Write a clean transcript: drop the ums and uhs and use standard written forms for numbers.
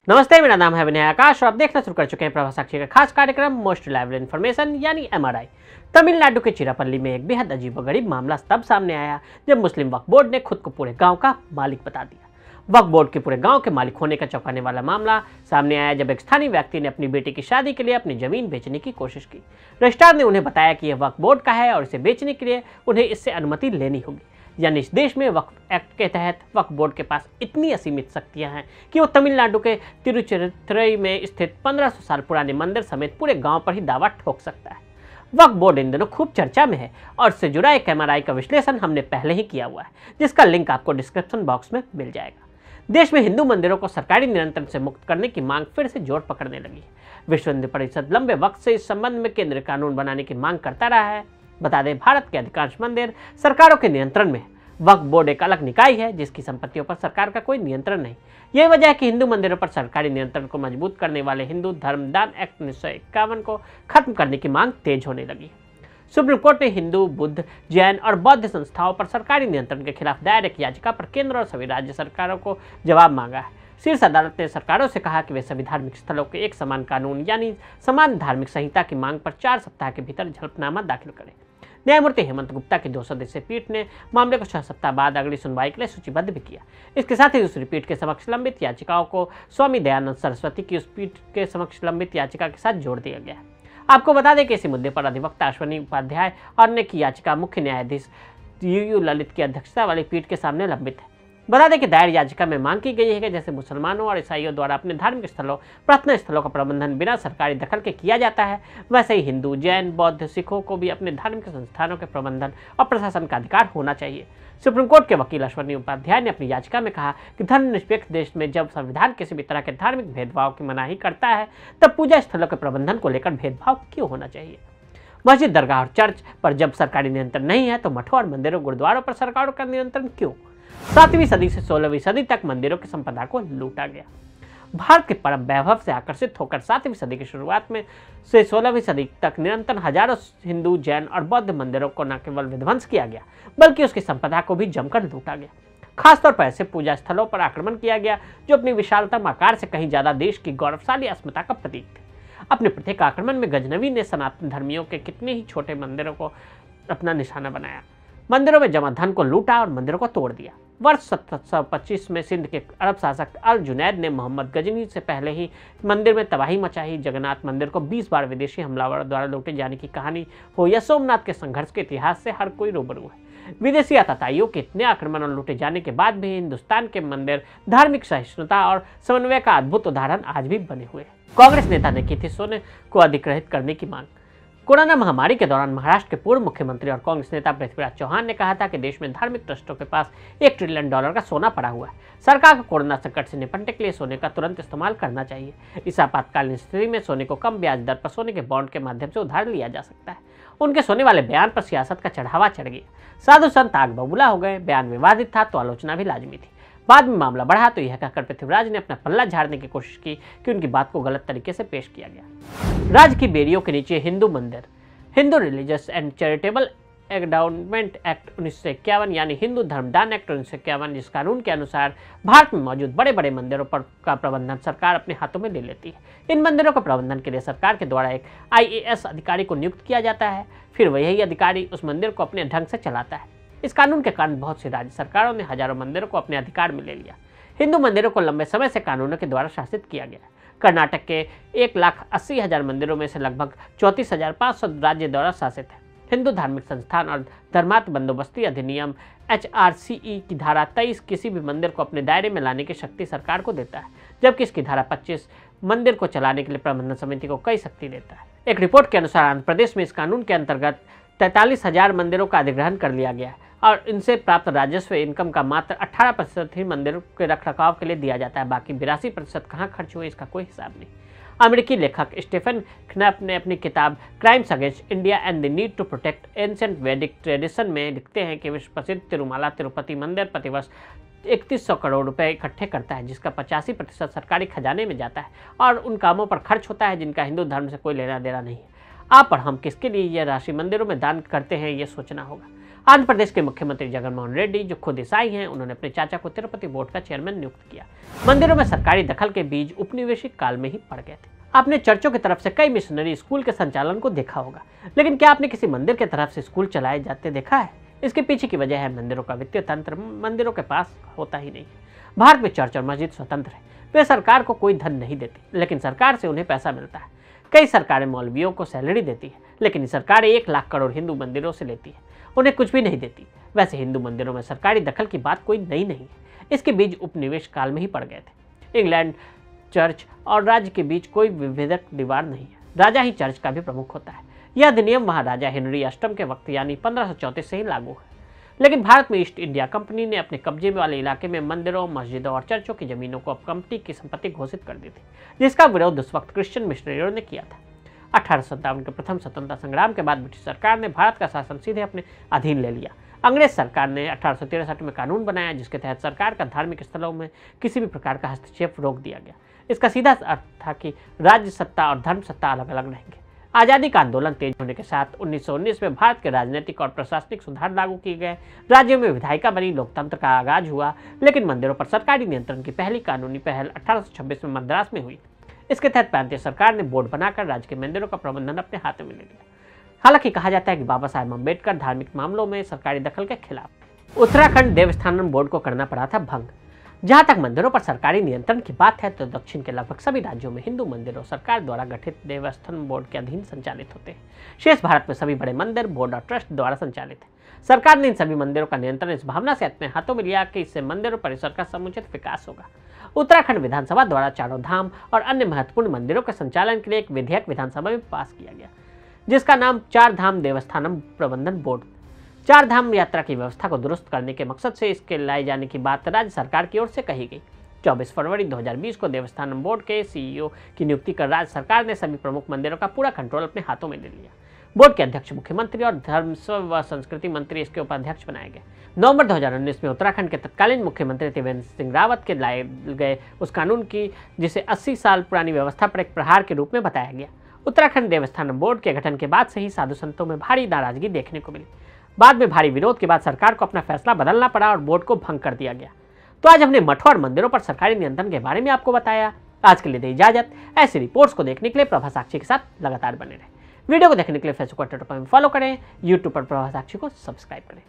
नमस्ते, मेरा नाम है विनय आकाश और आप देखना शुरू कर चुके हैं प्रभा साक्षी का खास कार्यक्रम मोस्ट रिलायबल इन्फॉर्मेशन यानी एमआरआई। तमिलनाडु के चिरापल्ली में एक बेहद अजीबोगरीब मामला तब सामने आया जब मुस्लिम वक्फ बोर्ड ने खुद को पूरे गांव का मालिक बता दिया। वक्फ बोर्ड के पूरे गांव के मालिक होने का चौंकाने वाला मामला सामने आया जब एक स्थानीय व्यक्ति ने अपनी बेटी की शादी के लिए अपनी जमीन बेचने की कोशिश की। रजिस्ट्रार ने उन्हें बताया कि यह वक्फ बोर्ड का है और इसे बेचने के लिए उन्हें इससे अनुमति लेनी होगी। यानी इस देश में वक्फ एक्ट के तहत वक्फ बोर्ड के पास इतनी असीमित शक्तियां हैं कि वो तमिलनाडु के तिरुचिरापल्ली में स्थित 1500 साल पुराने मंदिर समेत पूरे गांव पर ही दावा ठोक सकता है। वक्फ बोर्ड इन दिनों खूब चर्चा में है और इससे जुड़ा एक एमआरआई का विश्लेषण हमने पहले ही किया हुआ है, जिसका लिंक आपको डिस्क्रिप्शन बॉक्स में मिल जाएगा। देश में हिंदू मंदिरों को सरकारी नियंत्रण से मुक्त करने की मांग फिर से जोर पकड़ने लगी है। विश्व हिंदू परिषद लंबे वक्त से इस संबंध में केंद्रीय कानून बनाने की मांग करता रहा है। बता दें, भारत के अधिकांश मंदिर सरकारों के नियंत्रण में है। वक्फ बोर्ड एक अलग निकाय है जिसकी संपत्तियों पर सरकार का कोई नियंत्रण नहीं। यही वजह है कि हिंदू मंदिरों पर सरकारी नियंत्रण को मजबूत करने वाले हिंदू धर्मदान एक्ट 1951 को खत्म करने की मांग तेज होने लगी। सुप्रीम कोर्ट ने हिंदू, बुद्ध, जैन और बौद्ध संस्थाओं पर सरकारी नियंत्रण के खिलाफ दायर एक याचिका पर केंद्र और सभी राज्य सरकारों को जवाब मांगा है। शीर्ष अदालत ने सरकारों से कहा कि वे सभी धार्मिक स्थलों के एक समान कानून यानी समान धार्मिक संहिता की मांग पर 4 सप्ताह के भीतर झलफनामा दाखिल करें। न्यायमूर्ति हेमंत गुप्ता की 2 सदस्यीय पीठ ने मामले को 6 सप्ताह बाद अगली सुनवाई के लिए सूचीबद्ध भी किया। इसके साथ ही दूसरी पीठ के समक्ष लंबित याचिकाओं को स्वामी दयानंद सरस्वती की उस पीठ के समक्ष लंबित याचिका के साथ जोड़ दिया गया है। आपको बता दें कि इसी मुद्दे पर अधिवक्ता अश्वनी उपाध्याय और ने की याचिका मुख्य न्यायाधीश यू ललित की अध्यक्षता वाली पीठ के सामने लंबित है। बता दें कि दायर याचिका में मांग की गई है कि जैसे मुसलमानों और ईसाइयों द्वारा अपने धार्मिक स्थलों, प्रार्थना स्थलों का प्रबंधन बिना सरकारी दखल के किया जाता है, वैसे ही हिंदू, जैन, बौद्ध, सिखों को भी अपने धार्मिक संस्थानों के प्रबंधन और प्रशासन का अधिकार होना चाहिए। सुप्रीम कोर्ट के वकील अश्वनी उपाध्याय ने अपनी याचिका में कहा कि धर्मनिरपेक्ष देश में जब संविधान किसी भी तरह के धार्मिक भेदभाव की मनाही करता है, तब पूजा स्थलों के प्रबंधन को लेकर भेदभाव क्यों होना चाहिए। मस्जिद, दरगाह और चर्च पर जब सरकारी नियंत्रण नहीं है, तो मठों और मंदिरों, गुरुद्वारों पर सरकारों का नियंत्रण क्यों। 7वीं सदी से 16वीं सदी तक मंदिरों की संपदा को लूटा गया। भारत के परम वैभव से आकर्षित होकर 7वीं सदी की शुरुआत में से 16वीं सदी तक निरंतर हजारों हिंदू, जैन और बौद्ध मंदिरों को न केवल विध्वंस किया गया, बल्कि उसकी संपदा को भी जमकर लूटा गया। खासतौर पर ऐसे पूजा स्थलों पर आक्रमण किया गया जो अपनी विशालतम आकार से कहीं ज्यादा देश की गौरवशाली अस्मिता का प्रतीक थे। अपने प्रत्येक आक्रमण में गजनवी ने सनातन धर्मियों के कितने ही छोटे मंदिरों को अपना निशाना बनाया, मंदिरों में जमा धन को लूटा और मंदिरों को तोड़ दिया। वर्ष 1725 में सिंध के अरब शासक अल जुनैद ने मोहम्मद गजनी से पहले ही मंदिर में तबाही मचाई। जगन्नाथ मंदिर को 20 बार विदेशी हमलावरों द्वारा लूटे जाने की कहानी हो या सोमनाथ के संघर्ष के इतिहास से हर कोई रूबरू है। विदेशी आतताइयों के इतने आक्रमण और लूटे जाने के बाद भी हिंदुस्तान के मंदिर धार्मिक सहिष्णुता और समन्वय का अद्भुत उदाहरण आज भी बने हुए हैं। कांग्रेस नेता ने की थी सोने को अधिग्रहित करने की मांग। कोरोना महामारी के दौरान महाराष्ट्र के पूर्व मुख्यमंत्री और कांग्रेस नेता पृथ्वीराज चौहान ने कहा था कि देश में धार्मिक ट्रस्टों के पास $1 ट्रिलियन का सोना पड़ा हुआ है। सरकार को कोरोना संकट से निपटने के लिए सोने का तुरंत इस्तेमाल करना चाहिए। इस आपातकालीन स्थिति में सोने को कम ब्याज दर पर सोने के बॉन्ड के माध्यम से उधार लिया जा सकता है। उनके सोने वाले बयान पर सियासत का चढ़ावा चढ़ गया। साधु संत आग बबूला हो गए। बयान विवादित था तो आलोचना भी लाजमी थी। बाद में मामला बढ़ा तो यह कहकर पृथ्वीराज ने अपना पल्ला झाड़ने की कोशिश की कि उनकी बात को गलत तरीके से पेश किया गया। राज्य की बेरियों के नीचे हिंदू मंदिर। Hindu religious and charitable endowment act 1951 यानी हिंदू धर्मदान एक्ट 1951, जिस कानून के अनुसार भारत में मौजूद बड़े बड़े मंदिरों पर का प्रबंधन सरकार अपने हाथों में ले लेती है। इन मंदिरों के प्रबंधन के लिए सरकार के द्वारा एक IAS अधिकारी को नियुक्त किया जाता है। फिर वही अधिकारी उस मंदिर को अपने ढंग से चलाता है। इस कानून के कारण बहुत सी राज्य सरकारों ने हजारों मंदिरों को अपने अधिकार में ले लिया। हिंदू मंदिरों को लंबे समय से कानूनों के द्वारा शासित किया गया। कर्नाटक के 1,80,000 मंदिरों में से लगभग 34,500 राज्य द्वारा शासित है। हिंदू धार्मिक संस्थान और धर्मार्थ बंदोबस्ती अधिनियम HRCE की धारा 23 किसी भी मंदिर को अपने दायरे में लाने की शक्ति सरकार को देता है, जबकि इसकी धारा 25 मंदिर को चलाने के लिए प्रबंधन समिति को कई शक्ति देता है। एक रिपोर्ट के अनुसार आंध्र प्रदेश में इस कानून के अंतर्गत 43,000 मंदिरों का अधिग्रहण कर लिया गया है और इनसे प्राप्त राजस्व इनकम का मात्र 18% ही मंदिर के रखरखाव के लिए दिया जाता है। बाकी 82% कहाँ खर्च हुए इसका कोई हिसाब नहीं। अमेरिकी लेखक स्टीफन क्नैप ने अपनी किताब crimes against India and the need to protect ancient Vedic tradition में लिखते हैं कि विश्व प्रसिद्ध तिरुमाला तिरुपति मंदिर प्रतिवर्ष 3100 करोड़ रुपए इकट्ठे करता है, जिसका 85% सरकारी खजाने में जाता है और उन कामों पर खर्च होता है जिनका हिंदू धर्म से कोई लेना देना नहीं है। आप और हम किसके लिए यह राशि मंदिरों में दान करते हैं, ये सोचना होगा। आंध्र प्रदेश के मुख्यमंत्री जगनमोहन रेड्डी, जो खुद ईसाई हैं, उन्होंने अपने चाचा को तिरुपति बोर्ड का चेयरमैन नियुक्त किया। मंदिरों में सरकारी दखल के बीज उपनिवेशिक काल में ही पड़ गए थे। आपने चर्चों की तरफ से कई मिशनरी स्कूल के संचालन को देखा होगा, लेकिन क्या आपने किसी मंदिर की तरफ से स्कूल चलाए जाते देखा है? इसके पीछे की वजह है मंदिरों का वित्तीय तंत्र मंदिरों के पास होता ही नहीं। भारत में चर्च और मस्जिद स्वतंत्र है, वे सरकार को कोई धन नहीं देती, लेकिन सरकार से उन्हें पैसा मिलता है। कई सरकारें मौलवियों को सैलरी देती है, लेकिन सरकार 1 लाख करोड़ हिंदू मंदिरों से लेती है, उन्हें कुछ भी नहीं देती। वैसे हिंदू मंदिरों में सरकारी दखल की बात कोई नई नहीं है, इसके बीज उपनिवेश काल में ही पड़ गए थे। इंग्लैंड चर्च और राज्य के बीच कोई विभेदक दीवार नहीं है, राजा ही चर्च का भी प्रमुख होता है। यह अधिनियम महाराजा हेनरी अष्टम के वक्त यानी 1534 से ही लागू है। लेकिन भारत में ईस्ट इंडिया कंपनी ने अपने कब्जे वाले इलाके में मंदिरों, मस्जिदों और चर्चों की जमीनों को अब कंपनी की संपत्ति घोषित कर दी थी, जिसका विरोध उस वक्त क्रिश्चियन मिशनरियों ने किया था। 1857 के प्रथम स्वतंत्रता संग्राम के बाद ब्रिटिश सरकार ने भारत का शासन सीधे अपने अधीन ले लिया। अंग्रेज सरकार ने 1863 में कानून बनाया, जिसके तहत सरकार का धार्मिक स्थलों में किसी भी प्रकार का हस्तक्षेप रोक दिया गया। इसका सीधा अर्थ था कि राज्य सत्ता और धर्म सत्ता अलग अलग रहेंगे। आज़ादी का आंदोलन तेज होने के साथ 1919 में भारत के राजनीतिक और प्रशासनिक सुधार लागू किए गए। राज्यों में विधायिका बनी, लोकतंत्र का आगाज हुआ, लेकिन मंदिरों पर सरकारी नियंत्रण की पहली कानूनी पहल 1826 में मद्रास में हुई। इसके तहत प्रांतीय सरकार ने बोर्ड बनाकर राज्य के मंदिरों का प्रबंधन अपने हाथ में ले लिया। हालांकि कहा जाता है कि बाबा साहेब अम्बेडकर धार्मिक मामलों में सरकारी दखल के खिलाफ। उत्तराखंड देवस्थानम बोर्ड को करना पड़ा था भंग। जहां तक मंदिरों पर सरकारी नियंत्रण की बात है, तो दक्षिण के लगभग सभी राज्यों में हिंदू मंदिरों सरकार द्वारा गठित देवस्थानम बोर्ड के अधीन संचालित होते हैं। शेष भारत में सभी बड़े मंदिर बोर्ड और ट्रस्ट द्वारा संचालित है। सरकार ने इन सभी मंदिरों का नियंत्रण इस भावना से अपने हाथों में लिया कि इससे मंदिर परिसर का समुचित विकास होगा। उत्तराखंड विधानसभा द्वारा चारों धाम और अन्य महत्वपूर्ण मंदिरों के संचालन के लिए एक विधेयक विधानसभा में पास किया गया, जिसका नाम 4 धाम देवस्थानम प्रबंधन बोर्ड। 4 धाम यात्रा की व्यवस्था को दुरुस्त करने के मकसद से इसके लाए जाने की बात राज्य सरकार की ओर से कही गई। 24 फरवरी 2020 को देवस्थानम बोर्ड के सीईओ की नियुक्ति कर राज्य सरकार ने सभी प्रमुख मंदिरों का पूरा कंट्रोल अपने हाथों में ले लिया। बोर्ड के अध्यक्ष मुख्यमंत्री और धर्म व संस्कृति मंत्री इसके उपाध्यक्ष बनाए गए। नवंबर 2019 में उत्तराखंड के तत्कालीन मुख्यमंत्री त्रिवेंद्र सिंह रावत के लाए गए उस कानून की, जिसे 80 साल पुरानी व्यवस्था पर एक प्रहार के रूप में बताया गया। उत्तराखंड देवस्थानम बोर्ड के गठन के बाद से ही साधु संतों में भारी नाराजगी देखने को मिली। बाद में भारी विरोध के बाद सरकार को अपना फैसला बदलना पड़ा और बोर्ड को भंग कर दिया गया। तो आज हमने मठों और मंदिरों पर सरकारी नियंत्रण के बारे में आपको बताया। आज के लिए दे इजाजत। ऐसी रिपोर्ट्स को देखने के लिए प्रभा साक्षी के साथ लगातार बने रहें। वीडियो को देखने के लिए फेसबुक और ट्विटर पर फॉलो करें, यूट्यूब पर प्रभा साक्षी को सब्सक्राइब करें।